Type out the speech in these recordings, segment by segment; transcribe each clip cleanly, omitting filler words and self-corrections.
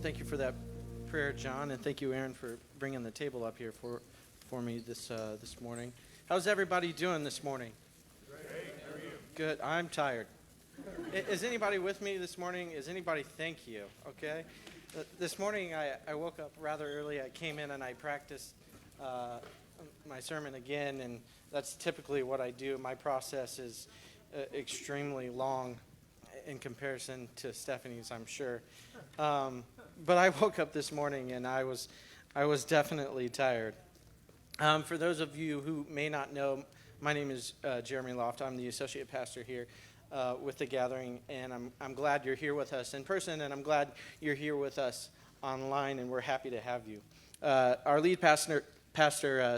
Thank you for that prayer, John, and thank you, Aaron, for bringing the table up here for me this morning. How's everybody doing this morning? Great. How are you? Good. I'm tired. Is anybody with me this morning? Is anybody? Thank you. Okay. This morning I woke up rather early. I came in and I practiced my sermon again, and that's typically what I do. My process is extremely long in comparison to Stephanie's, I'm sure. But I woke up this morning and I was definitely tired. For those of you who may not know, my name is Jeremy Loft. I'm the associate pastor here with the gathering, and I'm glad you're here with us in person, and I'm glad you're here with us online, and we're happy to have you. Our lead pastor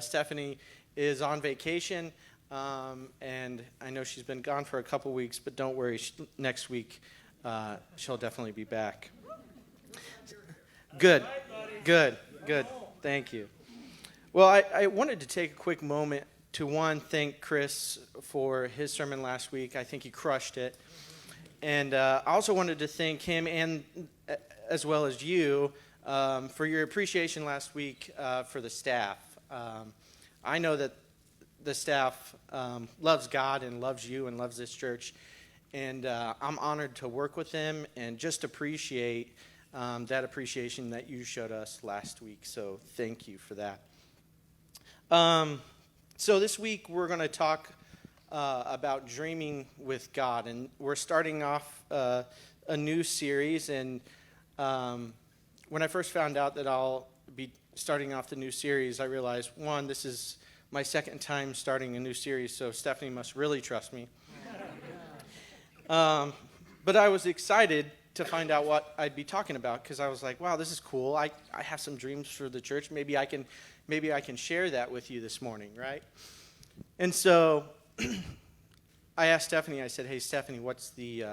Stephanie is on vacation, and I know she's been gone for a couple weeks, but don't worry, next week she'll definitely be back. Good. Thank you. Well, I wanted to take a quick moment to, thank Chris for his sermon last week. I think he crushed it. And I also wanted to thank him, and as well as you, for your appreciation last week for the staff. I know that the staff loves God and loves you and loves this church. And I'm honored to work with them and just appreciate that appreciation that you showed us last week. So thank you for that. So this week we're going to talk about dreaming with God. And we're starting off a new series. And when I first found out that I'll be starting off the new series, I realized, one, this is my second time starting a new series, so Stephanie must really trust me. But I was excited to find out what I'd be talking about, because I was like, wow, this is cool. I have some dreams for the church. Maybe I can share that with you this morning, right? And so I asked Stephanie, I said, hey, Stephanie, what's the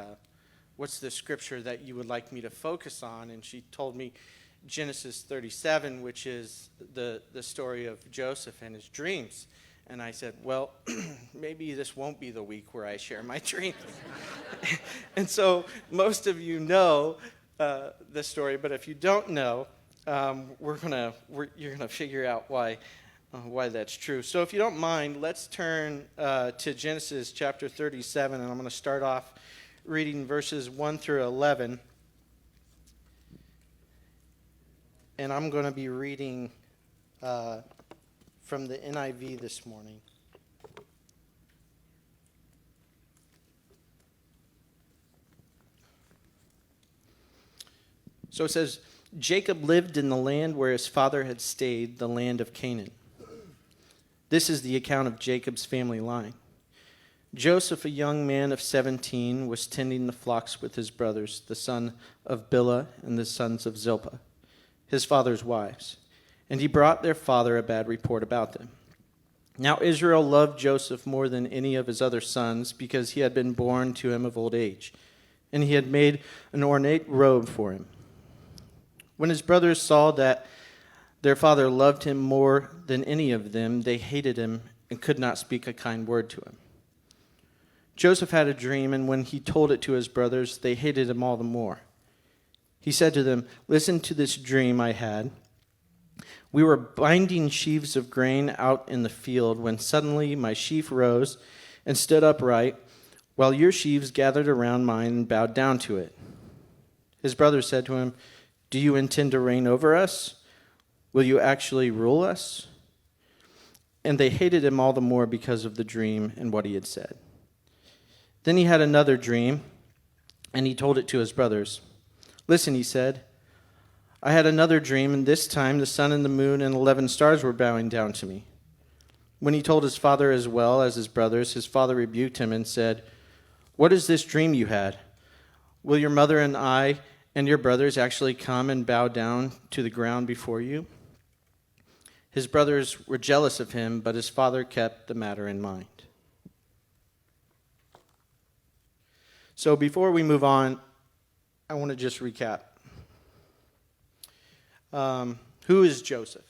scripture that you would like me to focus on? And she told me Genesis 37, which is the story of Joseph and his dreams. And I said, well, maybe this won't be the week where I share my dreams. And so most of you know the story, but if you don't know, you're gonna figure out why that's true. So if you don't mind, let's turn to Genesis chapter 37, and I'm going to start off reading verses 1 through 11. And I'm going to be reading from the NIV this morning. So it says, Jacob lived in the land where his father had stayed, the land of Canaan. This is the account of Jacob's family line. Joseph, a young man of 17, was tending the flocks with his brothers, the son of Bilhah and the sons of Zilpah, his father's wives. And he brought their father a bad report about them. Now Israel loved Joseph more than any of his other sons, because he had been born to him of old age, and he had made an ornate robe for him. When his brothers saw that their father loved him more than any of them, they hated him and could not speak a kind word to him. Joseph had a dream, and when he told it to his brothers, they hated him all the more. He said to them, listen to this dream I had. We were binding sheaves of grain out in the field when suddenly my sheaf rose and stood upright, while your sheaves gathered around mine and bowed down to it. His brothers said to him, do you intend to reign over us? Will you actually rule us? And they hated him all the more because of the dream and what he had said. Then he had another dream, and he told it to his brothers. Listen, he said, I had another dream, and this time the sun and the moon and 11 stars were bowing down to me. When he told his father as well as his brothers, his father rebuked him and said, what is this dream you had? Will your mother and I and your brothers actually come and bow down to the ground before you? His brothers were jealous of him, but his father kept the matter in mind. So before we move on, I want to just recap. Who is Joseph?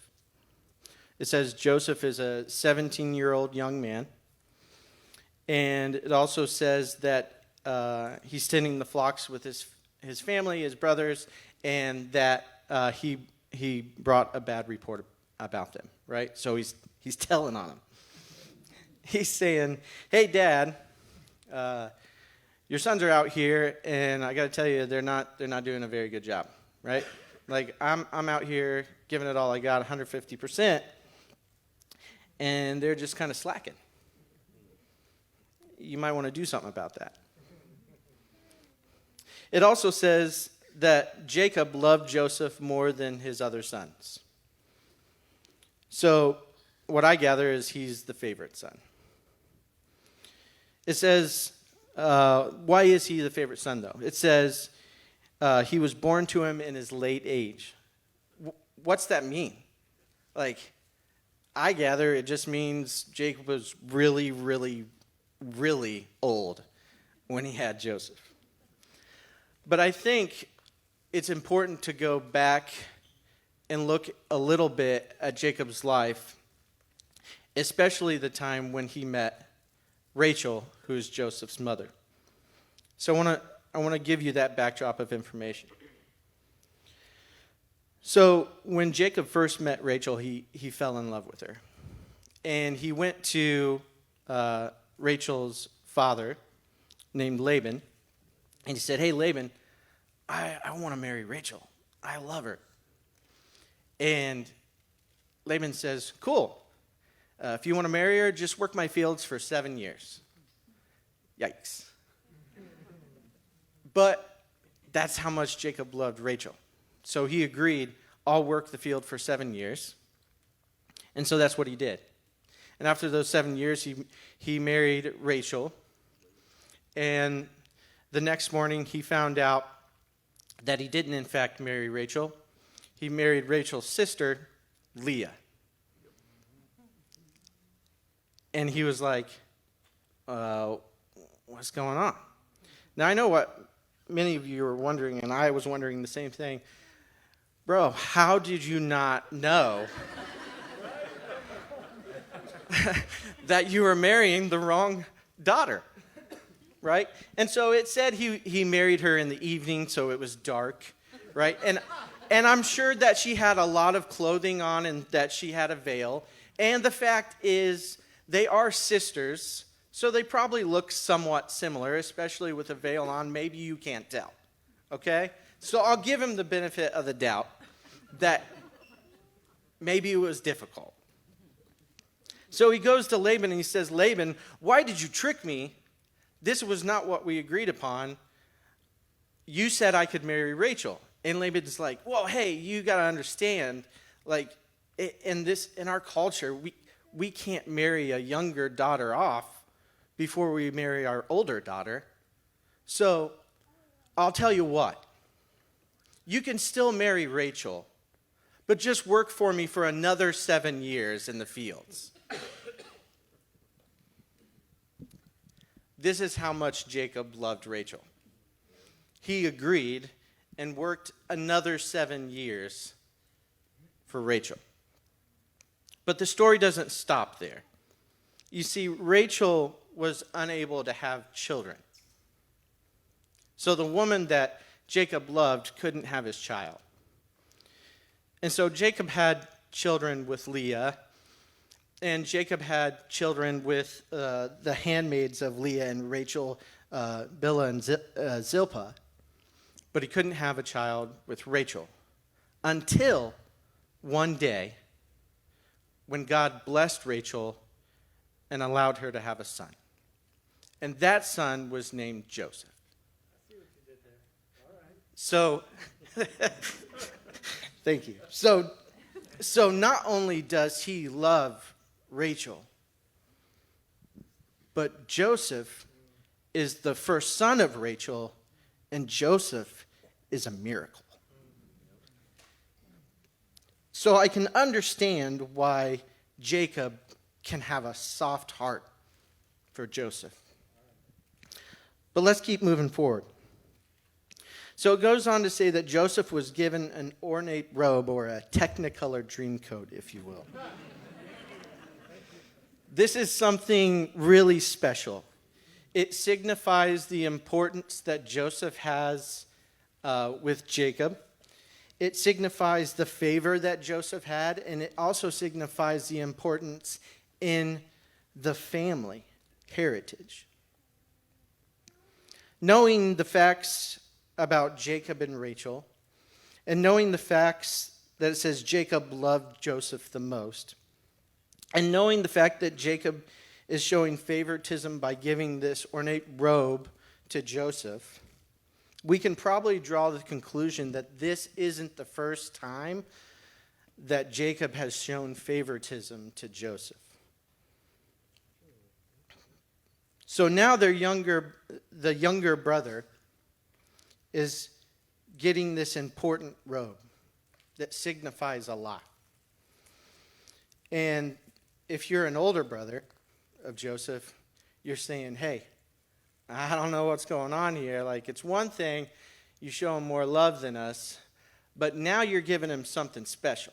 It says Joseph is a 17-year-old young man. And it also says that he's tending the flocks with his family, his brothers, and that he brought a bad report about them, right? So he's telling on them. He's saying, "Hey, Dad, your sons are out here, and I got to tell you, they're not doing a very good job, right? Like I'm out here giving it all I got, 150%, and they're just kind of slacking. You might want to do something about that." It also says that Jacob loved Joseph more than his other sons. So what I gather is he's the favorite son. It says, why is he the favorite son, though? It says he was born to him in his late age. What's that mean? Like, I gather it just means Jacob was really, really, really old when he had Joseph. But I think it's important to go back and look a little bit at Jacob's life, especially the time when he met Rachel, who is Joseph's mother. So I want to give you that backdrop of information. So when Jacob first met Rachel, he fell in love with her. And he went to Rachel's father, named Laban, and he said, "Hey, Laban, I want to marry Rachel. I love her." And Laban says, "Cool. If you want to marry her, just work my fields for 7 years." Yikes. But that's how much Jacob loved Rachel. So he agreed, "I'll work the field for 7 years." And so that's what he did. And after those 7 years, he married Rachel. And the next morning, he found out that he didn't, in fact, marry Rachel. He married Rachel's sister, Leah. And he was like, what's going on? Now, I know what many of you are wondering, and I was wondering the same thing. Bro, how did you not know that you were marrying the wrong daughter? Right? And so it said he married her in the evening, so it was dark, right? And I'm sure that she had a lot of clothing on and that she had a veil. And the fact is, they are sisters, so they probably look somewhat similar, especially with a veil on. Maybe you can't tell, okay? So I'll give him the benefit of the doubt that maybe it was difficult. So he goes to Laban and he says, "Laban, why did you trick me? This was not what we agreed upon. You said I could marry Rachel." And Laban's like, "Well, hey, you got to understand, like, in our culture, we can't marry a younger daughter off before we marry our older daughter. So I'll tell you what. You can still marry Rachel, but just work for me for another 7 years in the fields." This is how much Jacob loved Rachel. He agreed and worked another 7 years for Rachel. But the story doesn't stop there. You see, Rachel was unable to have children. So the woman that Jacob loved couldn't have his child. And so Jacob had children with Leah, and Jacob had children with the handmaids of Leah and Rachel, Bilhah and Zilpah. But he couldn't have a child with Rachel until one day when God blessed Rachel and allowed her to have a son. And that son was named Joseph. I see what you did there. All right. So, thank you. So not only does he love Rachel, but Joseph is the first son of Rachel, and Joseph is a miracle. So I can understand why Jacob can have a soft heart for Joseph. But let's keep moving forward. So it goes on to say that Joseph was given an ornate robe, or a technicolor dream coat, if you will. This is something really special. It signifies the importance that Joseph has with Jacob. It signifies the favor that Joseph had, and it also signifies the importance in the family heritage. Knowing the facts about Jacob and Rachel, and knowing the facts that it says Jacob loved Joseph the most, and knowing the fact that Jacob is showing favoritism by giving this ornate robe to Joseph, we can probably draw the conclusion that this isn't the first time that Jacob has shown favoritism to Joseph. So now the younger brother is getting this important robe that signifies a lot. And if you're an older brother of Joseph, you're saying, hey, I don't know what's going on here. Like, it's one thing you show him more love than us, but now you're giving him something special.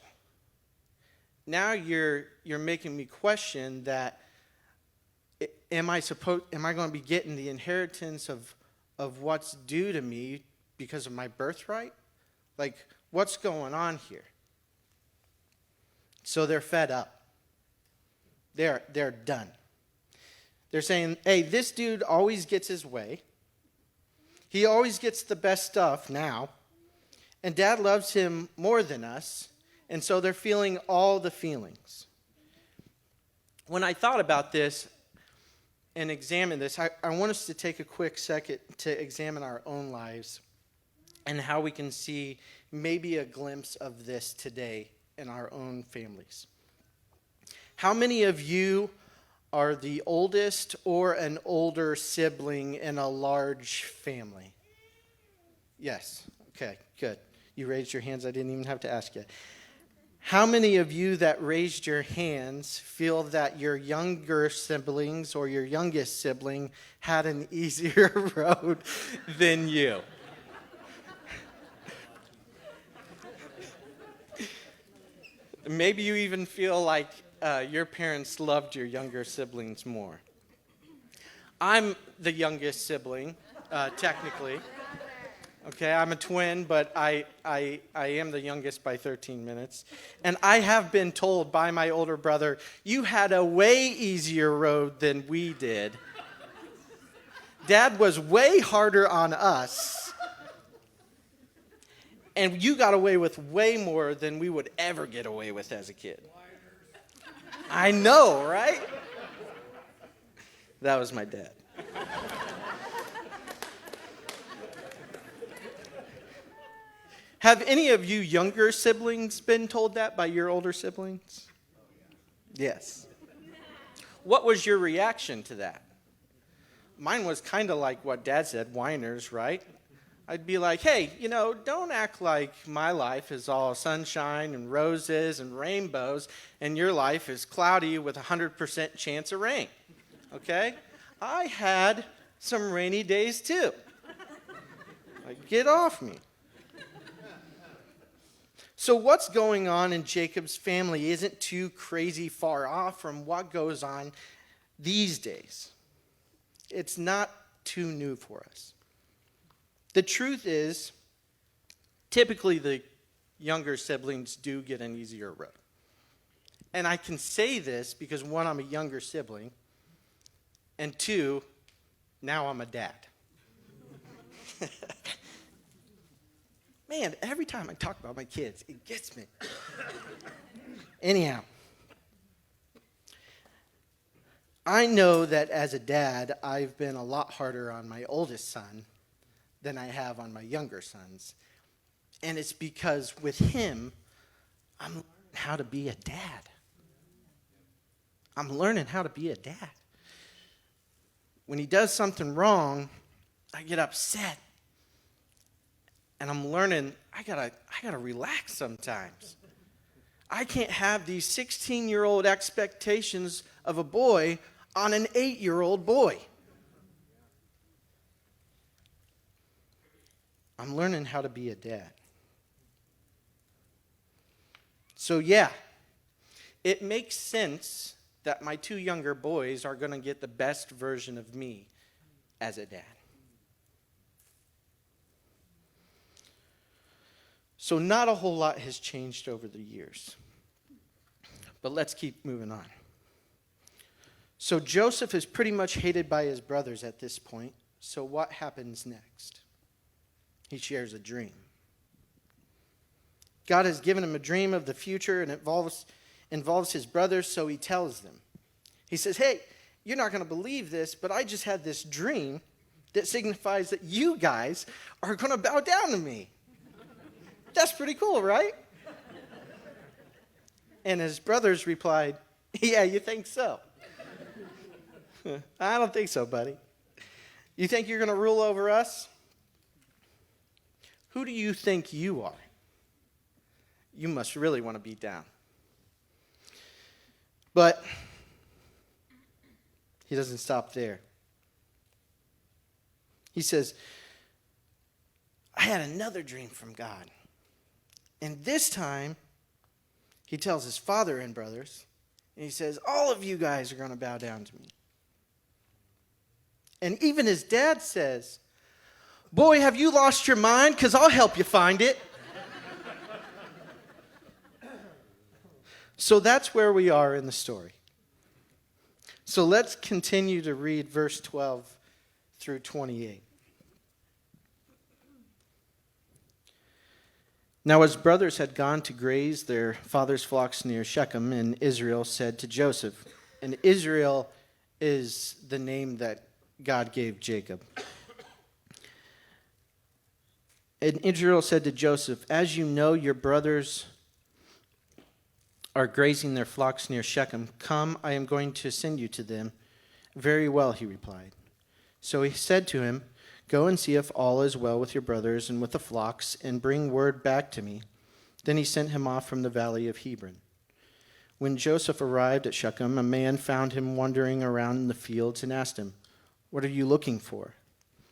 Now you're making me question that, am I going to be getting the inheritance of what's due to me because of my birthright? Like, what's going on here? So they're fed up. They're done. They're saying, hey, this dude always gets his way. He always gets the best stuff now. And Dad loves him more than us. And so they're feeling all the feelings. When I thought about this and examined this, I want us to take a quick second to examine our own lives and how we can see maybe a glimpse of this today in our own families. How many of you are the oldest or an older sibling in a large family? Yes. Okay, good. You raised your hands. I didn't even have to ask you. How many of you that raised your hands feel that your younger siblings or your youngest sibling had an easier road than you? Maybe you even feel like your parents loved your younger siblings more. I'm the youngest sibling, technically. Okay, I'm a twin, but I am the youngest by 13 minutes. And I have been told by my older brother, you had a way easier road than we did. Dad was way harder on us. And you got away with way more than we would ever get away with as a kid. I know, right? That was my dad. Have any of you younger siblings been told that by your older siblings? Yes. What was your reaction to that? Mine was kind of like what Dad said, whiners, right? I'd be like, hey, don't act like my life is all sunshine and roses and rainbows and your life is cloudy with a 100% chance of rain, okay? I had some rainy days too. Like, get off me. So what's going on in Jacob's family isn't too crazy far off from what goes on these days. It's not too new for us. The truth is, typically the younger siblings do get an easier road. And I can say this because, one, I'm a younger sibling, and two, now I'm a dad. Man, every time I talk about my kids, it gets me. Anyhow, I know that as a dad, I've been a lot harder on my oldest son than I have on my younger sons. And it's because with him, I'm learning how to be a dad. I'm learning how to be a dad. When he does something wrong, I get upset. And I'm learning I gotta relax sometimes. I can't have these 16-year-old expectations of a boy on an 8-year-old boy. I'm learning how to be a dad. So yeah, it makes sense that my two younger boys are going to get the best version of me as a dad. So not a whole lot has changed over the years. But let's keep moving on. So Joseph is pretty much hated by his brothers at this point. So what happens next? He shares a dream. God has given him a dream of the future, and it involves his brothers, so he tells them. He says, hey, you're not going to believe this, but I just had this dream that signifies that you guys are going to bow down to me. That's pretty cool, right? And his brothers replied, yeah, you think so? I don't think so, buddy. You think you're going to rule over us? Who do you think you are? You must really want to be down. But he doesn't stop there. He says, I had another dream from God. And this time, he tells his father and brothers, and he says, all of you guys are going to bow down to me. And even his dad says, boy, have you lost your mind? Because I'll help you find it. So that's where we are in the story. So let's continue to read verse 12 through 28. Now his brothers had gone to graze their father's flocks near Shechem, and Israel said to Joseph, and Israel is the name that God gave Jacob. And Israel said to Joseph, as you know, your brothers are grazing their flocks near Shechem. Come, I am going to send you to them. Very well, he replied. So he said to him, go and see if all is well with your brothers and with the flocks, and bring word back to me. Then he sent him off from the valley of Hebron. When Joseph arrived at Shechem, a man found him wandering around in the fields and asked him, what are you looking for?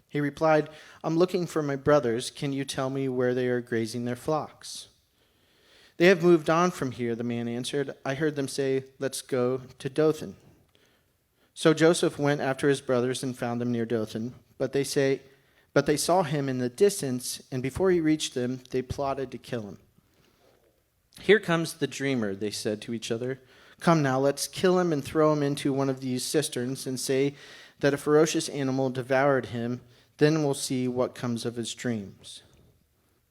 He replied, I'm looking for my brothers. Can you tell me where they are grazing their flocks? They have moved on from here, the man answered. I heard them say, let's go to Dothan. So Joseph went after his brothers and found them near Dothan. But they saw him in the distance, and before he reached them, they plotted to kill him. Here comes the dreamer, they said to each other. Come now, let's kill him and throw him into one of these cisterns and say that a ferocious animal devoured him. Then we'll see what comes of his dreams.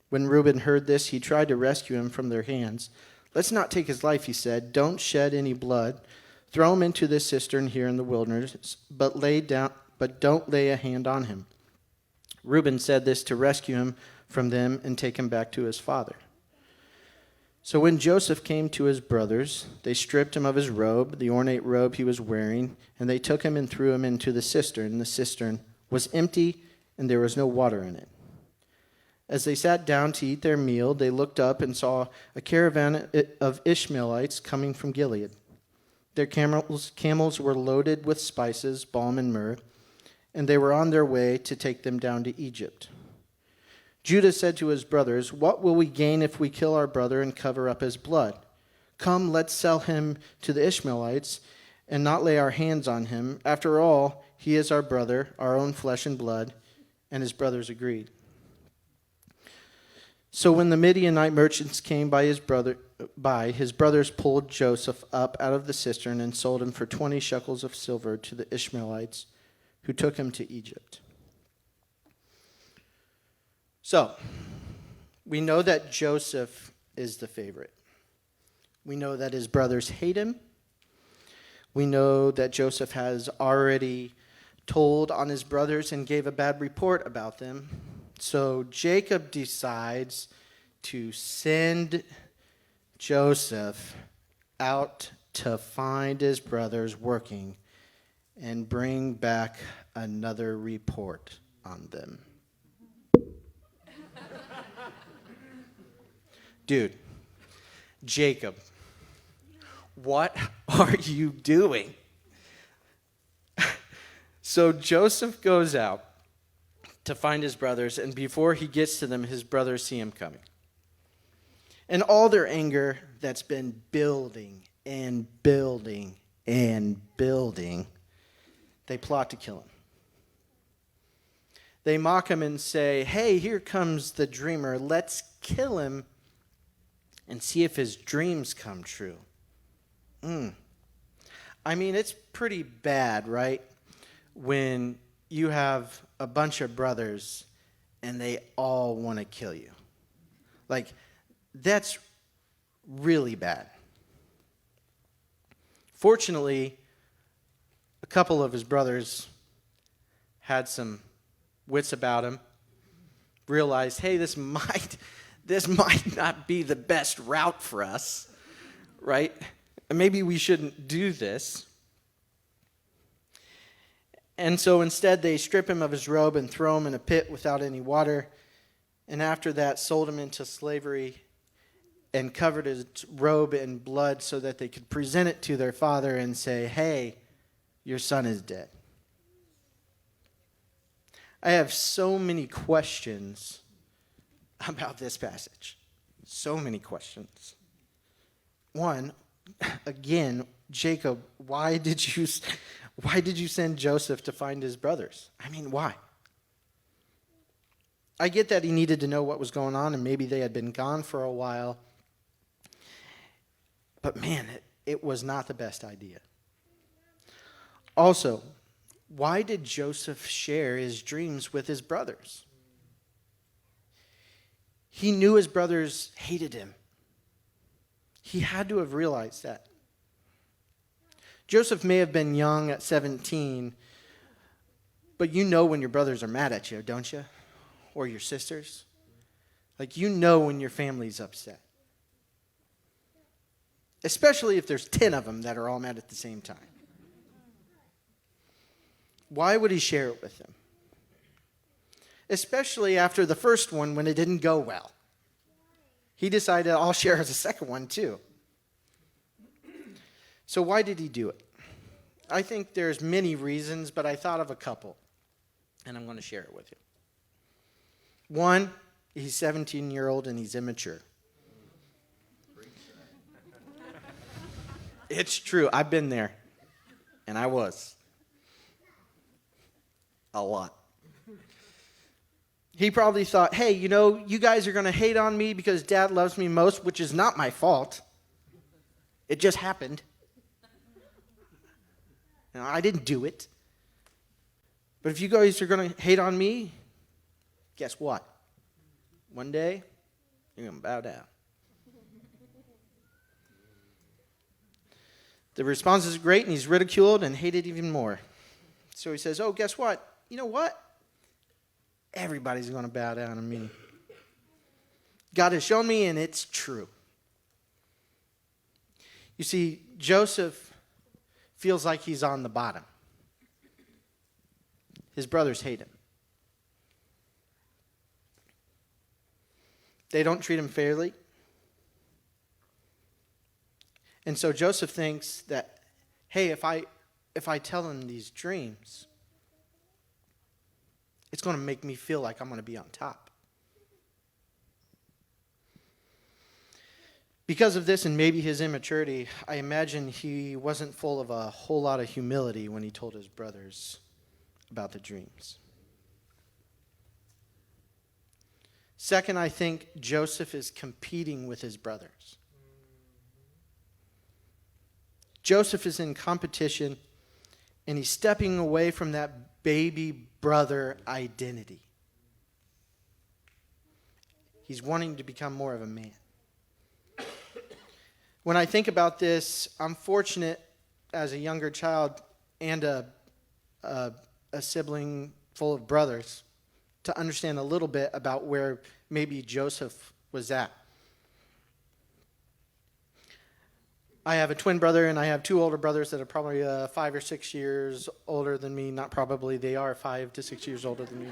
When Reuben heard this, he tried to rescue him from their hands. Let's not take his life, he said. Don't shed any blood. Throw him into this cistern here in the wilderness, but don't lay a hand on him. Reuben said this to rescue him from them and take him back to his father. So when Joseph came to his brothers, they stripped him of his robe, the ornate robe he was wearing, and they took him and threw him into the cistern. The cistern was empty, and there was no water in it. As they sat down to eat their meal, they looked up and saw a caravan of Ishmaelites coming from Gilead. Their camels were loaded with spices, balm, and myrrh, and they were on their way to take them down to Egypt. Judah said to his brothers, what will we gain if we kill our brother and cover up his blood? Come, let's sell him to the Ishmaelites and not lay our hands on him. After all, he is our brother, our own flesh and blood. And his brothers agreed. So when the Midianite merchants came by, his brothers pulled Joseph up out of the cistern and sold him for 20 shekels of silver to the Ishmaelites, who took him to Egypt. So, we know that Joseph is the favorite. We know that his brothers hate him. We know that Joseph has already told on his brothers and gave a bad report about them. So Jacob decides to send Joseph out to find his brothers working and bring back another report on them. Dude, Jacob, what are you doing? So Joseph goes out to find his brothers, and before he gets to them, his brothers see him coming. And all their anger that's been building and building and building, they plot to kill him. They mock him and say, hey, here comes the dreamer. Let's kill him and see if his dreams come true. I mean, it's pretty bad, right? When you have a bunch of brothers and they all want to kill you. Like, that's really bad. Fortunately, a couple of his brothers had some wits about him, realized, hey, this might not be the best route for us, right? And maybe we shouldn't do this. And so instead they strip him of his robe and throw him in a pit without any water. And after that, sold him into slavery and covered his robe in blood so that they could present it to their father and say, hey, your son is dead. I have so many questions about this passage. So many questions. One, again, Jacob, why did you send Joseph to find his brothers? I mean, why? I get that he needed to know what was going on and maybe they had been gone for a while. But man, it was not the best idea. Also, why did Joseph share his dreams with his brothers? He knew his brothers hated him. He had to have realized that. Joseph may have been young at 17, but you know when your brothers are mad at you, don't you? Or your sisters. Like, you know when your family's upset. Especially if there's 10 of them that are all mad at the same time. Why would he share it with them? Especially after the first one when it didn't go well. He decided, I'll share the second one too. So why did he do it? I think there's many reasons, but I thought of a couple, and I'm going to share it with you. One, he's 17-year-old and he's immature. It's true. I've been there, and I was. A lot. He probably thought, hey, you guys are going to hate on me because Dad loves me most, which is not my fault. It just happened. I didn't do it. But if you guys are going to hate on me, guess what? One day, you're going to bow down. The response is great, and he's ridiculed and hated even more. So he says, oh, guess what? You know what? Everybody's going to bow down to me. God has shown me, and it's true. You see, Joseph feels like he's on the bottom. His brothers hate him. They don't treat him fairly. And so Joseph thinks that, hey, if I tell him these dreams, it's going to make me feel like I'm going to be on top. Because of this and maybe his immaturity, I imagine he wasn't full of a whole lot of humility when he told his brothers about the dreams. Second, I think Joseph is competing with his brothers. Joseph is in competition, and he's stepping away from that baby brother identity. He's wanting to become more of a man. When I think about this, I'm fortunate as a younger child and a sibling full of brothers to understand a little bit about where maybe Joseph was at. I have a twin brother, and I have two older brothers that are probably 5 or 6 years older than me. Not probably, they are 5 to 6 years older than me.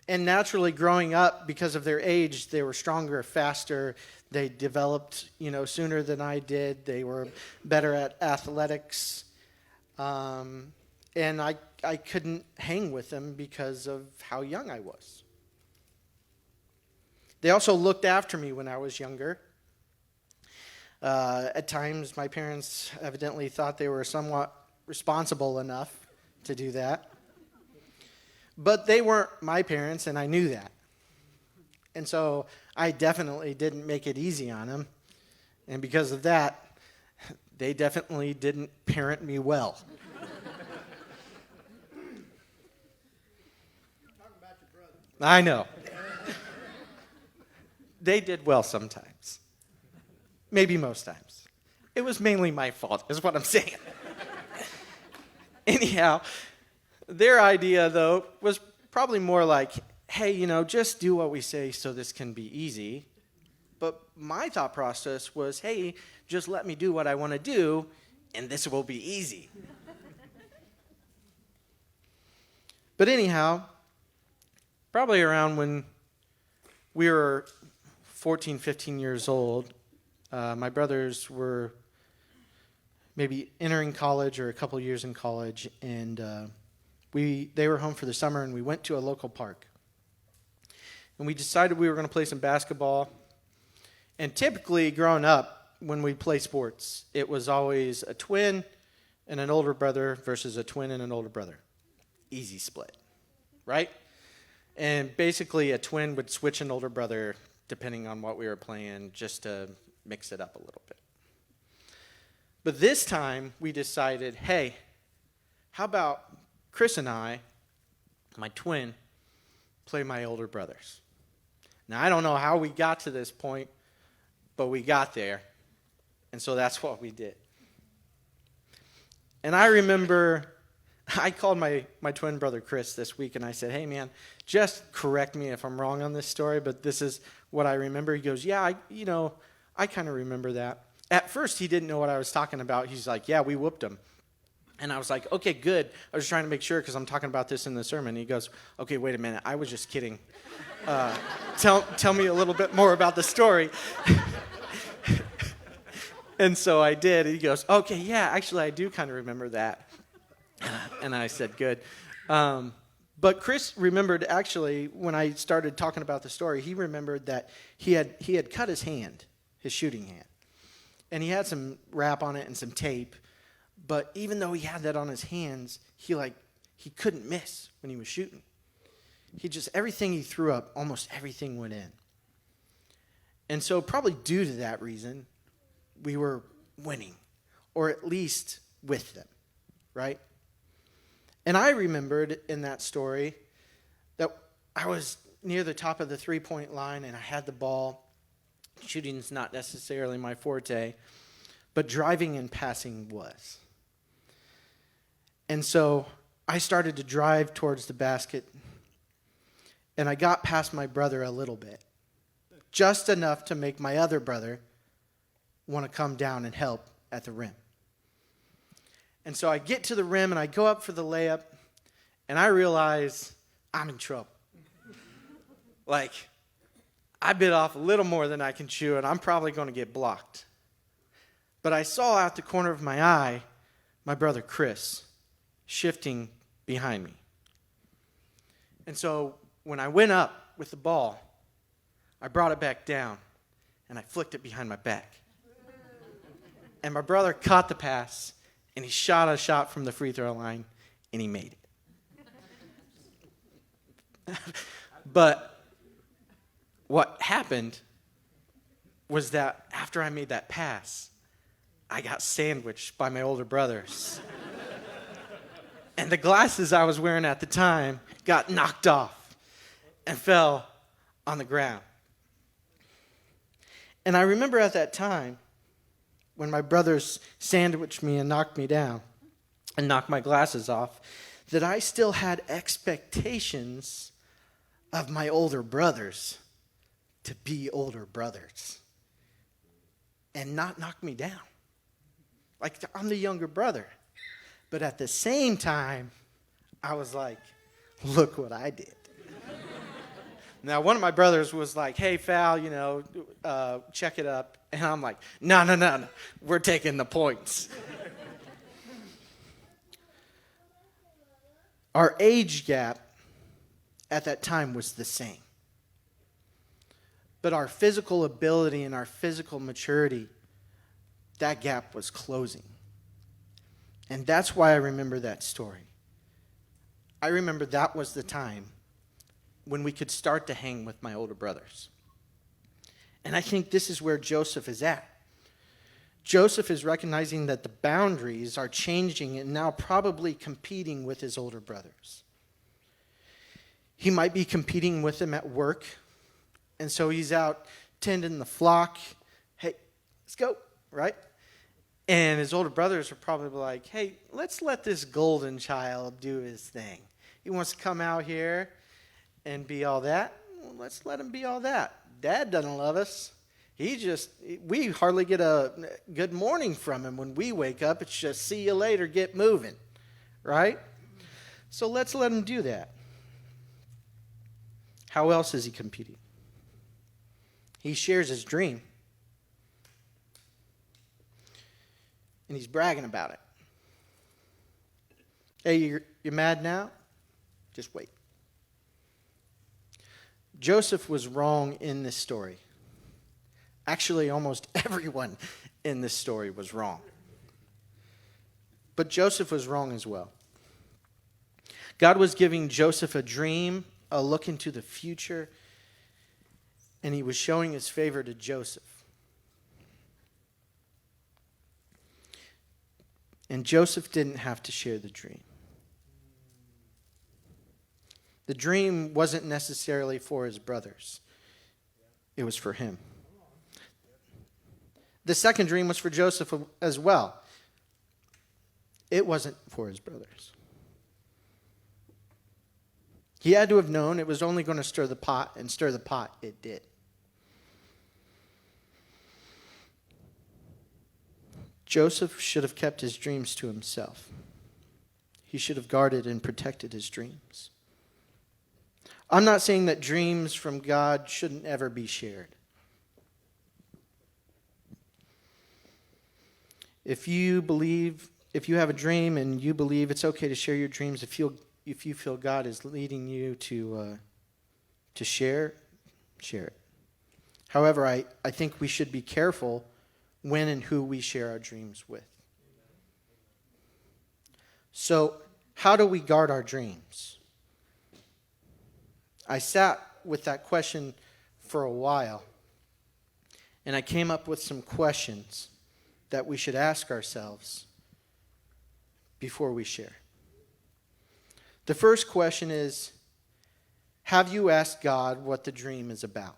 And naturally, growing up, because of their age, they were stronger, faster. They developed, sooner than I did. They were better at athletics. And I couldn't hang with them because of how young I was. They also looked after me when I was younger. At times, my parents evidently thought they were somewhat responsible enough to do that. But they weren't my parents, and I knew that. And so I definitely didn't make it easy on them. And because of that, they definitely didn't parent me well. I know. They did well sometimes. Maybe most times. It was mainly my fault, is what I'm saying. Anyhow, their idea, though, was probably more like, hey, just do what we say so this can be easy. But my thought process was, hey, just let me do what I want to do, and this will be easy. But anyhow, probably around when we were 14, 15 years old, my brothers were maybe entering college or a couple years in college, and they were home for the summer, and we went to a local park. And we decided we were going to play some basketball. And typically, growing up, when we play sports, it was always a twin and an older brother versus a twin and an older brother. Easy split, right? And basically, a twin would switch an older brother depending on what we were playing, just to mix it up a little bit. But this time, we decided, hey, how about Chris and I, my twin, play my older brothers? Now, I don't know how we got to this point, but we got there, and so that's what we did. And I remember I called my twin brother Chris this week, and I said, hey, man, just correct me if I'm wrong on this story, but this is what I remember. He goes, yeah, I kind of remember that. At first, he didn't know what I was talking about. He's like, yeah, we whooped him. And I was like, okay, good. I was trying to make sure because I'm talking about this in the sermon. He goes, okay, wait a minute. I was just kidding. Tell me a little bit more about the story. And so I did. He goes, okay, yeah, actually, I do kind of remember that. And I said, good. But Chris remembered, actually, when I started talking about the story, he remembered that he had cut his hand, his shooting hand. And he had some wrap on it and some tape. But even though he had that on his hands, he couldn't miss when he was shooting. Everything he threw up, almost everything went in. And so probably due to that reason, we were winning, or at least with them, right? And I remembered in that story that I was near the top of the three-point line, and I had the ball. Shooting's not necessarily my forte, but driving and passing was. And so I started to drive towards the basket, and I got past my brother a little bit, just enough to make my other brother want to come down and help at the rim. And so I get to the rim, and I go up for the layup, and I realize I'm in trouble. Like, I bit off a little more than I can chew, and I'm probably going to get blocked. But I saw out the corner of my eye my brother Chris shifting behind me. And so when I went up with the ball, I brought it back down, and I flicked it behind my back. And my brother caught the pass, and he shot a shot from the free throw line, and he made it. But what happened was that after I made that pass, I got sandwiched by my older brothers. And the glasses I was wearing at the time got knocked off and fell on the ground. And I remember at that time, when my brothers sandwiched me and knocked me down and knocked my glasses off, that I still had expectations of my older brothers to be older brothers and not knock me down. Like, I'm the younger brother. But at the same time, I was like, look what I did. Now, one of my brothers was like, hey, Fal, check it up. And I'm like, no, we're taking the points. Our age gap at that time was the same. But our physical ability and our physical maturity, that gap was closing. And that's why I remember that story. I remember that was the time when we could start to hang with my older brothers. And I think this is where Joseph is at. Joseph is recognizing that the boundaries are changing and now probably competing with his older brothers. He might be competing with them at work, and so he's out tending the flock. Hey, let's go, right? And his older brothers are probably like, hey, let's let this golden child do his thing. He wants to come out here and be all that. Well, let's let him be all that. Dad doesn't love us. We hardly get a good morning from him when we wake up. It's just, see you later, get moving, right? So let's let him do that. How else is he competing? He shares his dream. And he's bragging about it. Hey, you're mad now? Just wait. Joseph was wrong in this story. Actually, almost everyone in this story was wrong. But Joseph was wrong as well. God was giving Joseph a dream, a look into the future, and he was showing his favor to Joseph. And Joseph didn't have to share the dream. The dream wasn't necessarily for his brothers. It was for him. The second dream was for Joseph as well. It wasn't for his brothers. He had to have known it was only going to stir the pot, and stir the pot it did. Joseph should have kept his dreams to himself. He should have guarded and protected his dreams. I'm not saying that dreams from God shouldn't ever be shared. If you have a dream and you believe it's okay to share your dreams, if you feel God is leading you to share it. However, I think we should be careful when and who we share our dreams with. So, how do we guard our dreams? I sat with that question for a while, and I came up with some questions that we should ask ourselves before we share. The first question is, have you asked God what the dream is about?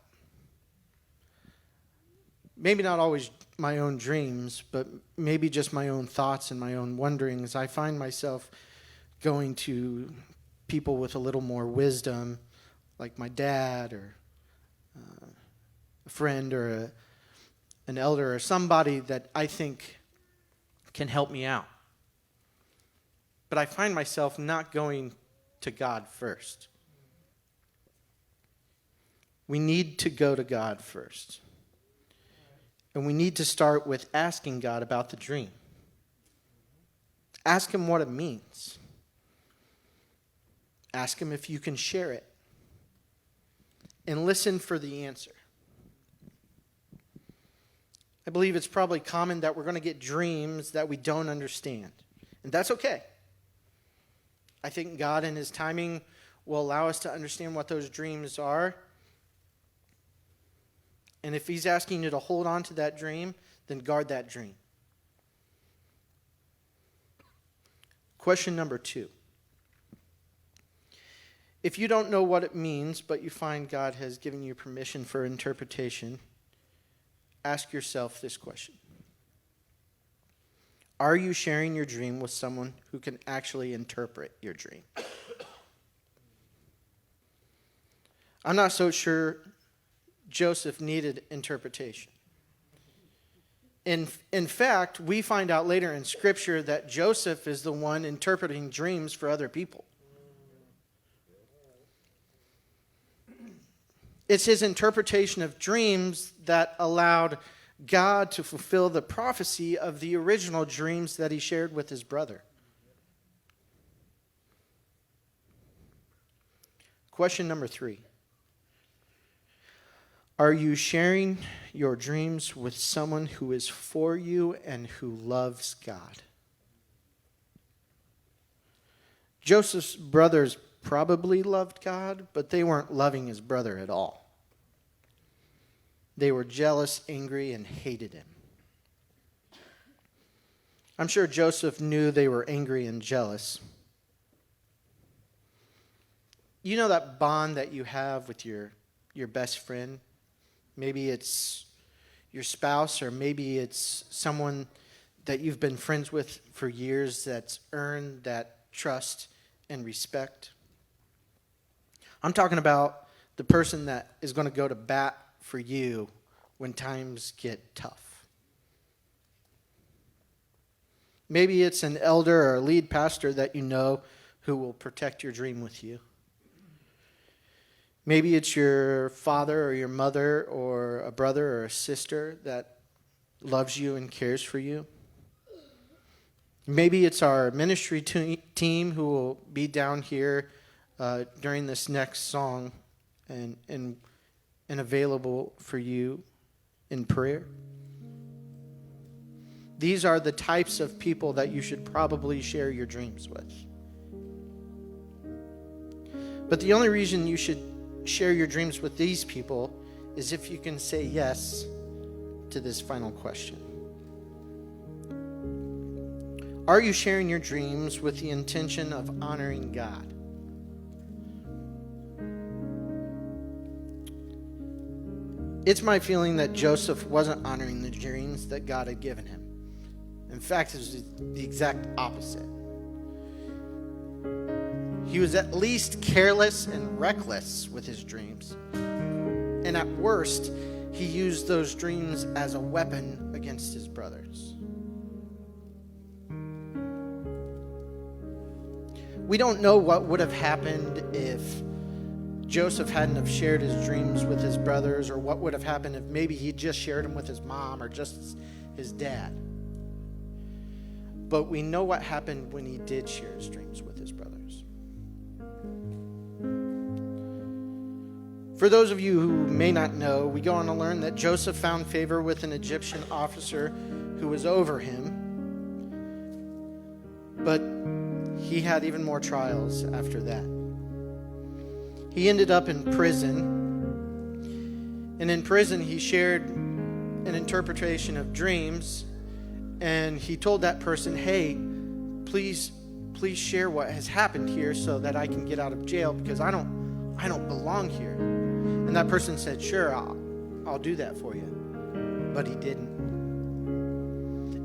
Maybe not always my own dreams, but maybe just my own thoughts and my own wonderings. I find myself going to people with a little more wisdom, like my dad or a friend or an elder or somebody that I think can help me out. But I find myself not going to God first. We need to go to God first. And we need to start with asking God about the dream. Ask him what it means. Ask him if you can share it. And listen for the answer. I believe it's probably common that we're going to get dreams that we don't understand. And that's okay. I think God in his timing will allow us to understand what those dreams are. And if he's asking you to hold on to that dream, then guard that dream. Question number 2. If you don't know what it means, but you find God has given you permission for interpretation, ask yourself this question. Are you sharing your dream with someone who can actually interpret your dream? I'm not so sure Joseph needed interpretation. In fact, we find out later in Scripture that Joseph is the one interpreting dreams for other people. It's his interpretation of dreams that allowed God to fulfill the prophecy of the original dreams that he shared with his brother. Question number 3. Are you sharing your dreams with someone who is for you and who loves God? Joseph's brothers probably loved God, but they weren't loving his brother at all. They were jealous, angry, and hated him. I'm sure Joseph knew they were angry and jealous. You know that bond that you have with your best friend? Maybe it's your spouse, or maybe it's someone that you've been friends with for years that's earned that trust and respect. I'm talking about the person that is going to go to bat for you when times get tough. Maybe it's an elder or a lead pastor that you know who will protect your dream with you. Maybe it's your father or your mother or a brother or a sister that loves you and cares for you. Maybe it's our ministry team who will be down here during this next song and available for you in prayer. These are the types of people that you should probably share your dreams with. But the only reason you should share your dreams with these people is if you can say yes to this final question. Are you sharing your dreams with the intention of honoring God? It's my feeling that Joseph wasn't honoring the dreams that God had given him. In fact, it was the exact opposite. He was at least careless and reckless with his dreams. And at worst, he used those dreams as a weapon against his brothers. We don't know what would have happened if Joseph hadn't have shared his dreams with his brothers, or what would have happened if maybe he just shared them with his mom or just his dad. But we know what happened when he did share his dreams with his brothers. For those of you who may not know, we go on to learn that Joseph found favor with an Egyptian officer who was over him. But he had even more trials after that. He ended up in prison. And in prison, he shared an interpretation of dreams. And he told that person, hey, please share what has happened here so that I can get out of jail, because I don't belong here. And that person said, sure, I'll do that for you. But he didn't.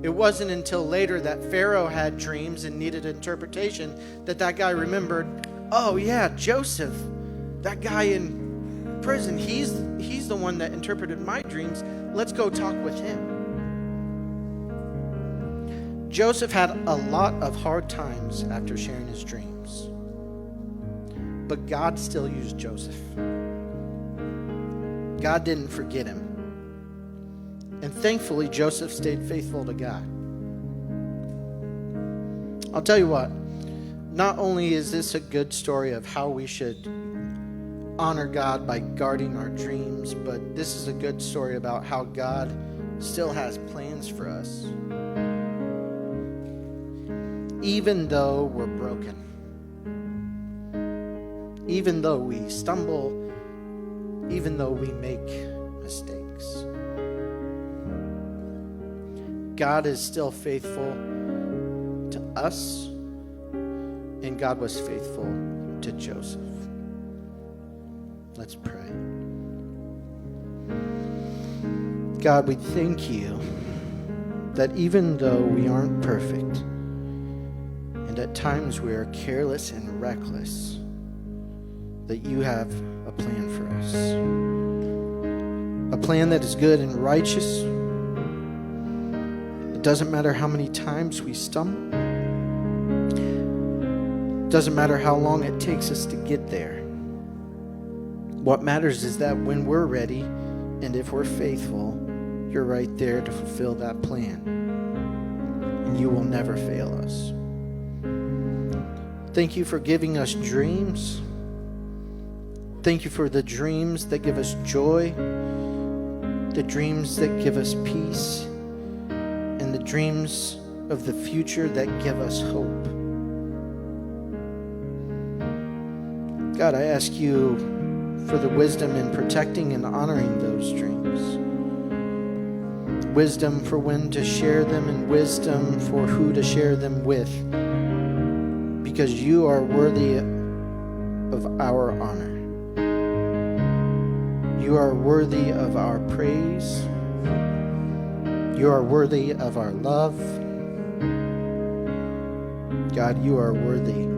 It wasn't until later that Pharaoh had dreams and needed interpretation that guy remembered, oh yeah, Joseph, that guy in prison, he's the one that interpreted my dreams. Let's go talk with him. Joseph had a lot of hard times after sharing his dreams. But God still used Joseph. God didn't forget him. And thankfully, Joseph stayed faithful to God. I'll tell you what, not only is this a good story of how we should honor God by guarding our dreams, but this is a good story about how God still has plans for us. Even though we're broken, even though we stumble, even though we make mistakes, God is still faithful to us, and God was faithful to Joseph. Let's pray. God, we thank you that even though we aren't perfect, and at times we are careless and reckless, that you have a plan for us. A plan that is good and righteous. It doesn't matter how many times we stumble. It doesn't matter how long it takes us to get there. What matters is that when we're ready, and if we're faithful, you're right there to fulfill that plan. And you will never fail us. Thank you for giving us dreams. Thank you for the dreams that give us joy, the dreams that give us peace, and the dreams of the future that give us hope. God, I ask you for the wisdom in protecting and honoring those dreams. Wisdom for when to share them and wisdom for who to share them with. Because you are worthy of our honor. You are worthy of our praise. You are worthy of our love. God, you are worthy